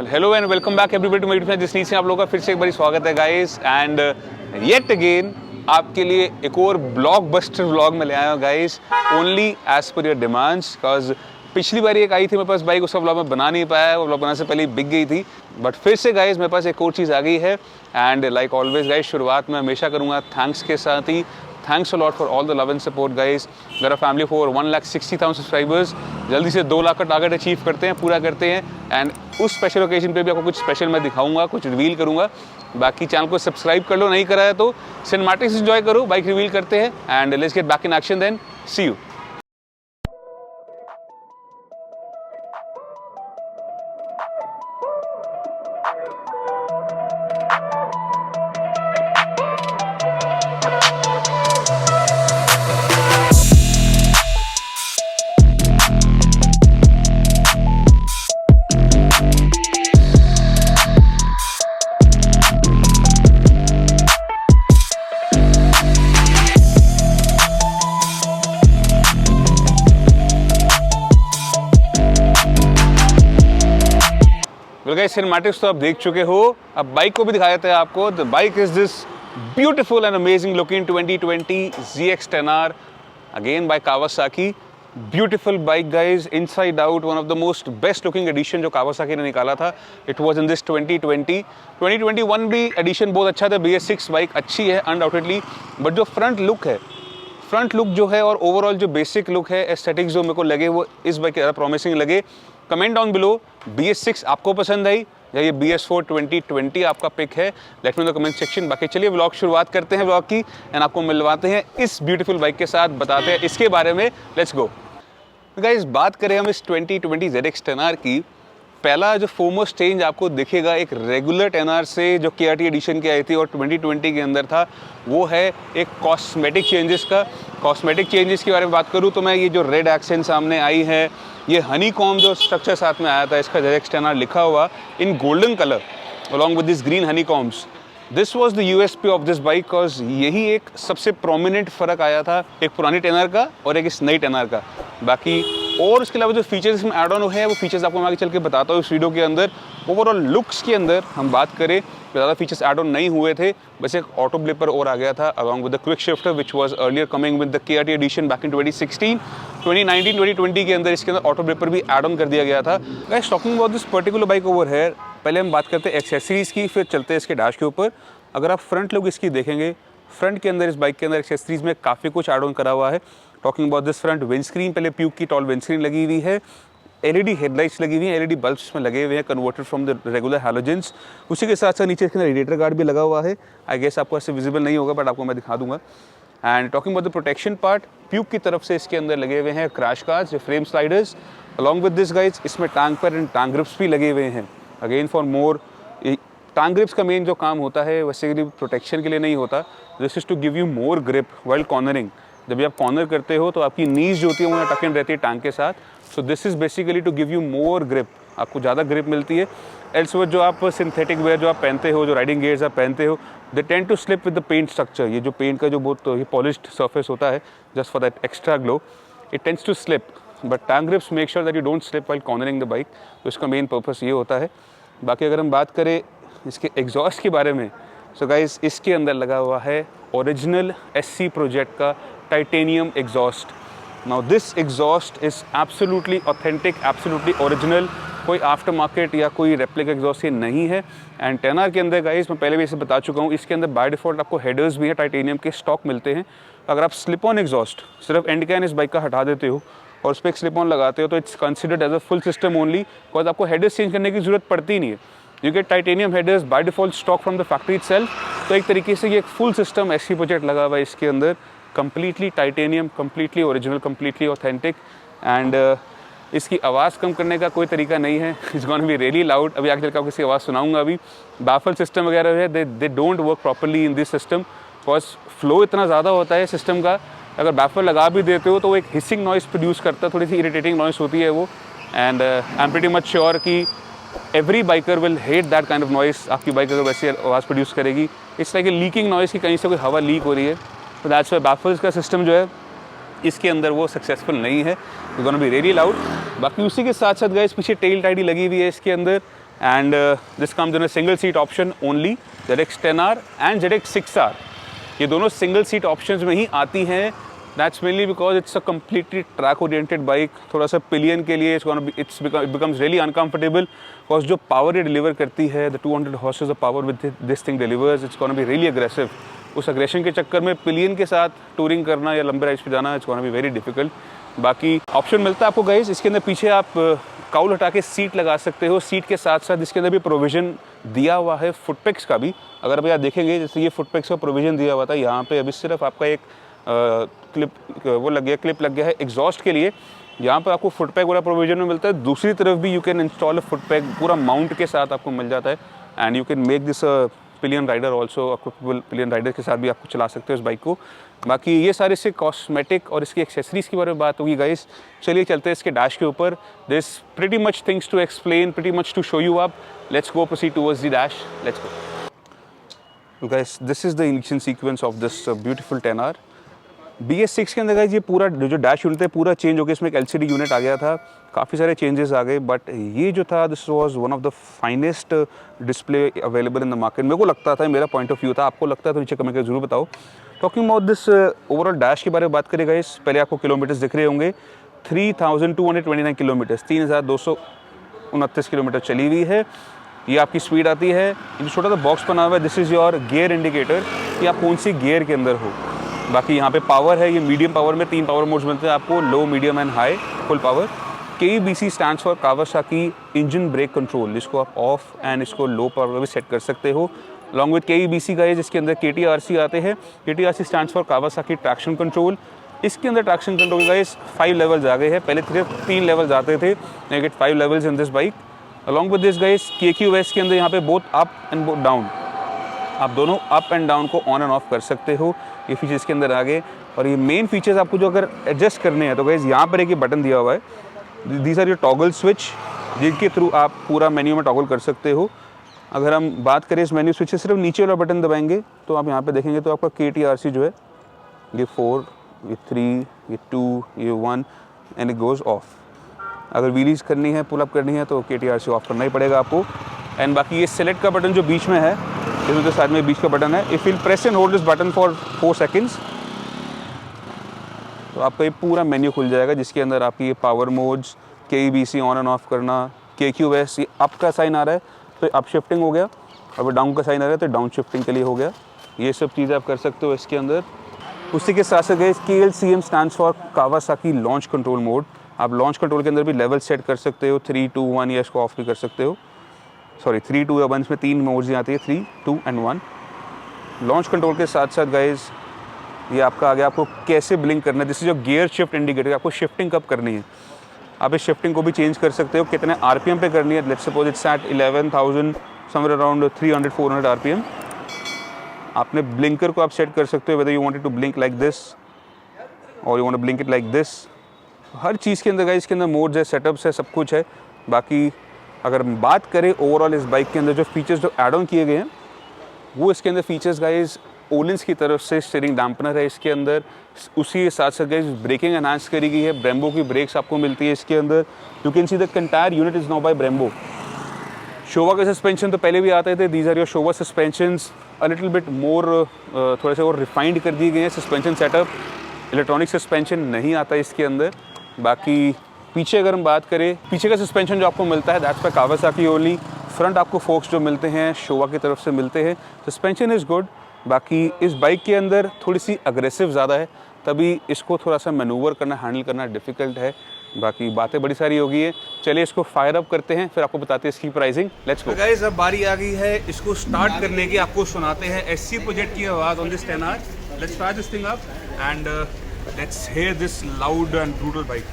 Hello and welcome back everybody to my YouTube channel. जिसने आप लोगों का फिर से एक बार स्वागत है गाइस एंड येट अगेन आपके लिए एक और ब्लॉकबस्टर व्लॉग में ले आया हूँ guys, only as per your demands. Because पिछली बार एक आई थी मेरे पास बाइक, उसका व्लॉग मैं बना नहीं पाया, वो व्लॉग बनाने से पहले ही बिक गई थी। बट फिर से गाइस मेरे पास एक और चीज़ आ गई है एंड लाइक ऑलवेज गाइस शुरुआत में हमेशा करूँगा थैंक्स के साथ ही। Thanks a lot for all the love and support guys. मेरा फैमिली फॉर 1,60,000 सब्सक्राइबर्स, जल्दी से 2 लाख का टारगेट अचीव करते हैं, पूरा करते हैं। एंड उस स्पेशल ओकेजन पे भी आपको कुछ स्पेशल मैं दिखाऊंगा, कुछ रिवील करूंगा। बाकी चैनल को सब्सक्राइब कर लो, नहीं करा है तो सिनेमैटिक्स एंजॉय करो, बाइक रिवील करते हैं and let's get back in action then see you. Guys cinematics तो आप देख चुके हो, अब बाइक को भी दिखाया जाता है आपको। The bike is this beautiful and amazing looking 2020 ZX10R again by Kawasaki. Beautiful bike guys, inside out, one of the most best looking edition जो कावासाकी ने निकाला था। इट वाज इन दिस 2021 भी एडिशन बहुत अच्छा था। BS6 बाइक अच्छी है अनडाउटेडली, बट जो फ्रंट लुक जो है और ओवरऑल जो बेसिक लुक है, एस्थेटिक्स जो मेरे को लगे वो इस बाइक के ज़्यादा प्रॉमिसिंग लगे। कमेंट डाउन बिलो BS6 आपको पसंद आई या ये BS4 2020 आपका पिक है, let me know comment section. बाकी चलिए व्लॉग शुरुआत करते हैं व्लॉग की एंड आपको मिलवाते हैं इस ब्यूटीफुल बाइक के साथ, बताते हैं इसके बारे में। Let's go guys. बात करें हम इस 2020 ZX10R की, पहला जो फोमोस्ट चेंज आपको दिखेगा एक रेगुलर 10R से जो KRT एडिशन की आई थी और 2020 के अंदर था, वो है एक कॉस्मेटिक चेंजेस का। कॉस्मेटिक चेंजेस के बारे में बात करूँ तो मैं ये जो रेड एक्सेंट सामने आई है, ये हनी कॉम जो स्ट्रक्चर साथ में आया था इसका ZX10R लिखा हुआ in golden colour along with this green honey combs, this was the USP of this bike. Because यही एक सबसे प्रोमिनेंट फ़र्क आया था एक पुरानी 10R का और एक इस नई 10R का। बाकी और उसके अलावा जो फीचर्स इसमें ऐड ऑन है वो फीचर्स आपको मैं आगे चल के बताता हूँ इस वीडियो के अंदर। ओवरऑल लुक्स के अंदर हम बात करें तो ज़्यादा फीचर्स ऐड ऑन नहीं हुए थे, बस एक ऑटो ब्लिपर और आ गया था along with the quick shifter which was earlier coming with the KRT edition back in 2016। 2019 2020 के अंदर इसके अंदर ऑटो ब्लिपर भी ऐड ऑन कर दिया गया था। Guys talking about this particular bike over here, पहले हम बात करते हैं एक्सेसरीज़ की, फिर चलते हैं इसके डैश के ऊपर। अगर आप फ्रंट लुक इसकी देखेंगे, फ्रंट के अंदर इस बाइक के अंदर एक्सेसरीज़ में काफ़ी कुछ ऐड ऑन करा हुआ है। Talking about this front windscreen, पहले प्यूक की टॉल विंडस्क्रीन लगी हुई है, LED हेडलाइट्स लगी हुई हैं, LED बल्ब्स में लगे हुए हैं converted from the regular halogens. उसी के साथ साथ नीचे इसके अंदर रेडिएटर गार्ड भी लगा हुआ है। आई गेस आपको ऐसे विजिबल नहीं होगा बट आपको मैं दिखा दूंगा। And talking about the protection part, puke की तरफ से इसके अंदर लगे हुए हैं crash guards, frame sliders along with this guys. इसमें टांग पर एंड टांग ग्रिप्स भी लगे हुए हैं अगेन फॉर मोर। टांग ग्रिप्स का मेन जो काम होता है वैसे प्रोटेक्शन के लिए नहीं होता, this is to give you more grip while cornering. जब भी आप कॉर्नर करते हो तो आपकी नीज जो होती है वो टक इन रहती है टांग के साथ। So this is basically to give you more grip, आपको ज़्यादा ग्रिप मिलती है। एल्सवेयर जो आप सिंथेटिक वेयर जो आप पहनते हो, जो राइडिंग गियर्स आप पहनते हो, they tend to slip with the paint structure. ये जो पेंट का जो बहुत ही पॉलिश्ड सरफेस होता है just for that extra glow, it tends to slip, but tank grips make sure that you don't slip while cornering the bike. तो इसका main purpose ये होता है। बाकी अगर हम बात करें इसके एग्जॉस्ट के बारे में, सो गाइस इसके अंदर लगा हुआ है ओरिजिनल SC प्रोजेक्ट का titanium exhaust. Now this exhaust is absolutely authentic, absolutely original, कोई आफ्टर मार्केट या कोई रेप्लिका एग्जॉस्ट ये नहीं है। एंड 10R के अंदर गाइस मैं पहले भी इसे बता चुका हूँ, इसके अंदर बाय डिफ़ॉल्ट आपको हेडर्स भी है टाइटेनियम के स्टॉक मिलते हैं। अगर आप स्लिप ऑन एग्जॉस्ट सिर्फ एंड कैन इस बाइक का हटा देते हो और उस पर एक स्लिप ऑन लगाते हो तो it's considered as a full system only, because आपको हेडर्स चेंज करने की जरूरत पड़ती नहीं है। You get titanium headers by default stock from the factory itself. तो एक तरीके से ये एक फुल सिस्टम SC प्रोजेक्ट लगा हुआ है इसके अंदर, completely titanium, completely original, completely authentic. And इसकी आवाज़ कम करने का कोई तरीका नहीं है, it's gonna be really loud. अभी आगे चलकर आपको इसकी आवाज़ सुनाऊंगा। अभी बैफल सिस्टम वगैरह है, they don't work properly in this system, because flow इतना ज़्यादा होता है सिस्टम का, अगर बैफल लगा भी देते हो तो वो एक हिसिंग नॉइस प्रोड्यूस करता है, थोड़ी सी इरिटेटिंग नॉइस होती है वो। And I am pretty much sure कि every biker will hate that kind of noise. आपकी बाइक अगर वैसी आवाज़ प्रोड्यूस करेगी, it's like a leaking noise की कहीं से कोई हवा लीक हो रही है। तो दैट्स व्हाई बैफल्स का सिस्टम जो है इसके अंदर वो सक्सेसफुल नहीं है, it's gonna be really loud. बाकी उसी के साथ साथ गाइस पीछे टेल टाइडी लगी हुई है इसके अंदर, and this comes in a single seat option only. ZX10R and ZX6R ये दोनों सिंगल सीट ऑप्शंस में ही आती हैं. That's mainly because it's a completely track oriented bike. थोड़ा सा पिलियन के लिए it's becomes really uncomfortable because जो पावर ये डिलीवर करती है, the 200 horses of power with this thing delivers, it's gonna be really aggressive. उस अग्रेशन के चक्कर में पिलियन के साथ टूरिंग करना या लंबे राइड्स पे जाना, it's gonna be very difficult. बाकी ऑप्शन मिलता है आपको गाइस. इसके अंदर पीछे आप काउल हटा के सीट लगा सकते हो. सीट के साथ साथ इसके अंदर भी प्रोविज़न दिया हुआ है फुटपेक्स का भी. अगर अभी आप देखेंगे जैसे ये फुटपेक्स का प्रोविज़न दिया हुआ था, यहाँ पे अभी सिर्फ आपका एक क्लिप लग गया है एग्जॉस्ट के लिए. यहाँ पर आपको फुटपैक वाला प्रोविज़न में मिलता है. दूसरी तरफ भी you can install a footpeg, पूरा माउंट के साथ आपको मिल जाता है. And you can make this pillion rider also. आपको पिलियन राइडर के साथ भी आपको चला सकते हो इस बाइक को. बाकी ये सारे इसके कॉस्मेटिक और इसकी एक्सेसरीज़ के बारे में बात होगी गाइस. चलिए चलते हैं इसके डैश के ऊपर. This pretty much things to explain, pretty much to show you up. Let's go proceed towards the dash. Let's go guys. This is the initial sequence of this beautiful 10R. BS6 के अंदर guys ये पूरा जो dash unit है पूरा change हो गया. इसमें एक LCD यूनिट आ गया था, काफ़ी सारे चेंजेस आ गए. बट ये जो था, this was one of the finest display available in the market. मेरे को लगता था, मेरा पॉइंट ऑफ व्यू था. आपको लगता है तो नीचे कमेंट करके जरूर बताओ. Talking about this overall dash के बारे में बात करें गाइस, पहले आपको किलोमीटर्स दिख रहे होंगे. 3229 किलोमीटर्स, 3229 किलोमीटर चली हुई है. ये आपकी स्पीड आती है. ये छोटा सा बॉक्स बना हुआ है, this is your gear indicator कि आप कौन सी गियर के अंदर हो. बाकी यहाँ पे पावर है, ये मीडियम पावर में 3 पावर मोड्स मिलते हैं आपको, low, medium and high, full power. KEBC stands for Kawasaki engine brake control. इसको आप ऑफ एंड इसको लो पावर भी सेट कर सकते हो. अलॉन्ग विद KEBC गाइस इसके अंदर KTRC आते हैं. KTRC stands for Kawasaki traction control. इसके अंदर ट्रैक्शन कंट्रोल गाइस 5 लेवल्स आ गए हैं. पहले सिर्फ 3 लेवल्स आते थे. You get 5 levels in this bike. Along with this guys KQS के अंदर यहाँ पे both up and both down, आप दोनों अप एंड डाउन को ऑन एंड ऑफ कर सकते हो. ये फीचर्स के अंदर आ गए. और ये मेन फीचर्स आपको जो अगर एडजस्ट करने हैं तो गाइस यहाँ पर एक बटन दिया हुआ है. These are your toggle switch, जिनके थ्रू आप पूरा मेन्यू में टॉगल कर सकते हो. अगर हम बात करें इस मेन्यू स्विच से, सिर्फ नीचे वाला बटन दबाएंगे तो आप यहाँ पे देखेंगे तो आपका KTRC जो है ये 4, ये 3, ये 2, ये 1 एंड इट गोज़ ऑफ. अगर व्हीलीज करनी है, पुल अप करनी है तो KTRC ऑफ करना ही पड़ेगा आपको. एंड बाकी ये सेलेक्ट का बटन जो बीच में है, इसमें तो साइड में बीच का बटन है. If will press and hold this button for 4 seconds तो आपका ये पूरा मेन्यू खुल जाएगा, जिसके अंदर आपकी ये power modes, KEBC on end of करना, KQS, ये अप का साइन आ रहा है तो अप शिफ्टिंग हो गया. और डाउन का साइन आ रहा है तो डाउन शिफ्टिंग के लिए हो गया. ये सब चीज़ें आप कर सकते हो इसके अंदर. उसी के साथ साथ गए KLCM stands for Kawasaki launch control mode. आप लॉन्च कंट्रोल के अंदर भी लेवल सेट कर सकते हो, 3, 2, 1, या इसको ऑफ भी कर सकते हो. सॉरी 3, 2 या 1, इसमें 3 मोड्स आती है, 3, 2 एंड 1. लॉन्च कंट्रोल के साथ साथ गाइज ये आपका आ गया, आपको कैसे ब्लिंक करना है. दिस इज जो गियर शिफ्ट इंडिकेटर, आपको शिफ्टिंग कब करनी है. आप इस शिफ्टिंग को भी चेंज कर सकते हो, कितने RPM पे करनी है. Let's suppose it's at 11,000 somewhere around 300-400 RPM. आपने ब्लिंकर को आप सेट कर सकते हो, whether you wanted to blink like this और you want to blink it like this. हर चीज़ के अंदर गाइज इसके अंदर मोड्स है, सेटअप्स है, सब कुछ है. बाकी अगर बात करें ओवरऑल इस बाइक के अंदर जो फीचर्स जो ऐड ऑन किए गए हैं, वो इसके अंदर फीचर्स गाइज ओलिंस की तरफ से स्टीयरिंग डैम्पनर है इसके अंदर. उसी के साथ साथ गाइज ब्रेकिंग एनहांस करी गई है. ब्रेम्बो की ब्रेक्स आपको मिलती है इसके अंदर. You can see the entire unit is now by Brembo. Showa के सस्पेंशन तो पहले भी आते थे. These are your Showa suspensions, a little bit more, थोड़े से और रिफाइंड कर दिए गए हैं सस्पेंशन सेटअप. इलेक्ट्रॉनिक सस्पेंशन नहीं आता इसके अंदर. बाकी पीछे अगर हम बात करें, पीछे का सस्पेंशन जो आपको मिलता है that's by Kawasaki only. Front आपको फोक्स जो मिलते हैं शोवा की तरफ से मिलते हैं. Suspension is good. बाकी इस बाइक के अंदर थोड़ी सी अग्रेसिव ज़्यादा है, तभी इसको थोड़ा सा मैनूवर करना, हैंडल करना डिफ़िकल्ट है. बाकी बातें बड़ी सारी हो गई है. चलिए इसको फायर अप करते हैं, फिर आपको बताते हैं इसकी प्राइसिंग. Let's go guys. अब बारी आ गई है इसको स्टार्ट करने की. आपको सुनाते हैं SC प्रोजेक्ट की आवाज़ on this 10R. Let's start this thing up and let's hear this loud and brutal bike.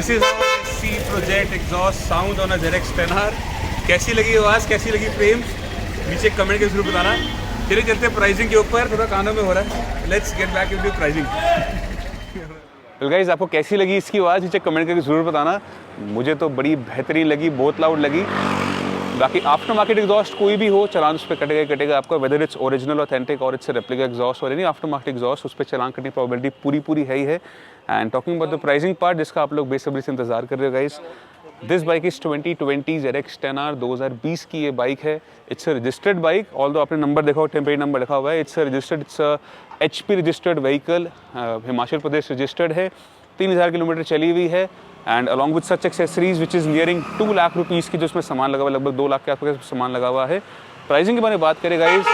This is C project exhaust sound on a ZX 10R। कैसी लगी आवाज़, कैसी लगी फ्रेम्स, नीचे कमेंट के जरूर बताना। चलिए चलते हैं प्राइसिंग के ऊपर, थोड़ा कानों में हो रहा है। Let's get back into pricing. Guys आपको कैसी लगी इसकी आवाज़, नीचे कमेंट करके ज़रूर बताना। मुझे तो बड़ी बेहतरीन लगी, बहुत लाउड लगी। बाकी आफ्टर मार्केट एग्जॉस्ट कोई भी हो, चलान उस पर कटेगा आपका, वेदर इट्स ओरिजिनल ऑथेंटिक और इट्स रेप्लिका एग्जॉस्ट और एनी आफ्टर मार्केट एग्जॉस्ट, उस पर चलान कटने की प्रोबेबिलिटी पूरी है ही है। And talking about the pricing part, जिसका आप लोग बेसब्री से इंतजार कर रहे हो guys, this bike is 2020 ZX 10R 2020 की ये बाइक है। It's a registered bike, although आपने नंबर देखा हो, टेम्परेरी नंबर लिखा हुआ है। It's a registered, it's a HP registered vehicle, Himachal Pradesh registered है, 3000 किलोमीटर चली हुई है। And along with such accessories which is nearing 2 lakh rupees की जो इसमें सामान लगा हुआ है, लगभग 2 लाख के आसपास सामान लगा हुआ है। प्राइसिंग के बारे में बात करें guys,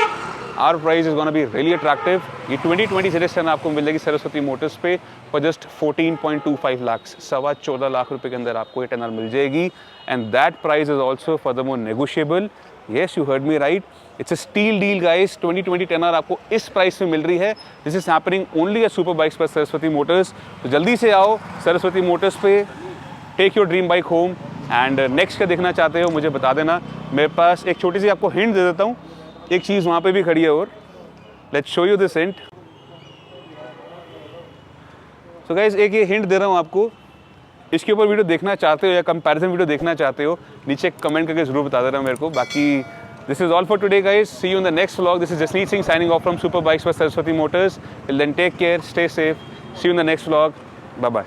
our price is gonna be really attractive. ये 2020 ZX 10 आपको मिलेगी सरस्वती मोटर्स पे फॉर जस्ट 14.25 लाख, 14.25 लाख रुपए के अंदर आपको ये 10R मिल जाएगी। And that price is also furthermore negotiable. Yes, you heard me right, it's a steal deal guys. 2020 10R आपको इस प्राइस में मिल रही है। This is happening only at super bikes पर सरस्वती मोटर्स। तो जल्दी से आओ सरस्वती मोटर्स पे, take your dream bike home. And next क्या देखना चाहते हो मुझे बता देना। मेरे पास एक छोटी सी आपको हिंट दे देता हूँ, एक चीज़ वहाँ पे भी खड़ी है और let's show you this hint. So guys एक ये हिंट दे रहा हूँ आपको, इसके ऊपर वीडियो देखना चाहते हो या कंपैरिजन वीडियो देखना चाहते हो, नीचे कमेंट करके जरूर बता देना मेरे को। बाकी this is all for today guys, see you in the next vlog. This is Jasneet Singh signing off from super bikes for Saraswati motors. Till then take care, stay safe, see you in the next vlog, bye bye.